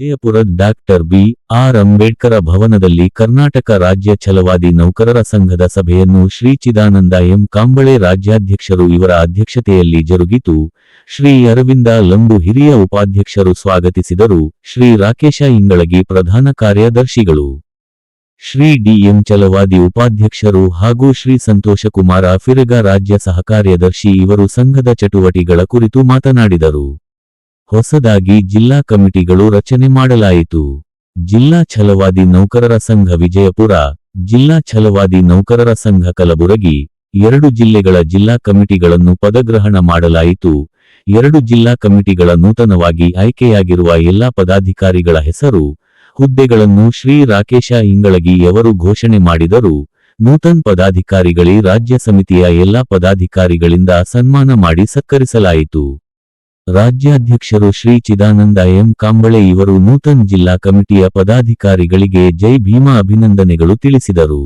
ವಿಜಯಪುರದ doctor B R. Ambedkar ಭವನದಲ್ಲಿ ಕರ್ನಾಟಕ ರಾಜ್ಯ ಛಲವಾದಿ ನೌಕರರ ಸಂಘದ ಸಭೆಯನ್ನು ಶ್ರೀ ಚಿದಾನಂದ ಎಂ ಕಾಂಬಳೆ ರಾಜ್ಯಾಧ್ಯಕ್ಷರು ಇವರ ಅಧ್ಯಕ್ಷತೆಯಲ್ಲಿ ಜರುಗಿತು. ಶ್ರೀ ಅರವಿಂದ ಲಂಬು ಹಿರಿಯ ಉಪಾಧ್ಯಕ್ಷರು ಸ್ವಾಗತಿಸಿದರು. ಶ್ರೀ ರಾಕೇಶ ಇಂಗಳಗಿ ಪ್ರಧಾನ ಕಾರ್ಯದರ್ಶಿಗಳು, ಶ್ರೀ ಡಿ.ಎಂ. ಛಲವಾದಿ ಉಪಾಧ್ಯಕ್ಷರು ಹಾಗೂ ಶ್ರೀ ಸಂತೋಷಕುಮಾರ ಫಿರಗ ರಾಜ್ಯ ಸಹಕಾರ್ಯದರ್ಶಿ ಇವರು ಸಂಘದ ಚಟುವಟಿಕೆಗಳ ಕುರಿತು ಮಾತನಾಡಿದರು. ಹೊಸದಾಗಿ ಜಿಲ್ಲಾ ಕಮಿಟಿಗಳು ರಚನೆ ಮಾಡಲಾಯಿತು. ಜಿಲ್ಲಾ ಛಲವಾದಿ ನೌಕರರ ಸಂಘ ವಿಜಯಪುರ, ಜಿಲ್ಲಾ ಛಲವಾದಿ ನೌಕರರ ಸಂಘ ಕಲಬುರಗಿ, 2 ಜಿಲ್ಲೆಗಳ ಜಿಲ್ಲಾ ಕಮಿಟಿಗಳನ್ನು ಪದಗ್ರಹಣ ಮಾಡಲಾಯಿತು. 2 ಜಿಲ್ಲಾ ಕಮಿಟಿಗಳ ನೂತನವಾಗಿ ಆಯ್ಕೆಯಾಗಿರುವ ಎಲ್ಲಾ ಪದಾಧಿಕಾರಿಗಳ ಹೆಸರು, ಹುದ್ದೆಗಳನ್ನು ಶ್ರೀ ರಾಕೇಶ ಇಂಗಳಗಿಯವರು ಘೋಷಣೆ ಮಾಡಿದರು. ನೂತನ ಪದಾಧಿಕಾರಿಗಳಿಗೆ ರಾಜ್ಯ ಸಮಿತಿಯ ಎಲ್ಲಾ ಪದಾಧಿಕಾರಿಗಳಿಂದ ಸನ್ಮಾನ ಮಾಡಿ ಸತ್ಕರಿಸಲಾಯಿತು. ರಾಜ್ಯಾಧ್ಯಕ್ಷರು ಶ್ರೀ ಚಿದಾನಂದ ಎಂ ಕಾಂಬಳೆ ಇವರು ನೂತನ ಜಿಲ್ಲಾ ಕಮಿಟಿಯ ಪದಾಧಿಕಾರಿಗಳಿಗೆ ಜೈ ಭೀಮ ಅಭಿನಂದನೆಗಳು ತಿಳಿಸಿದರು.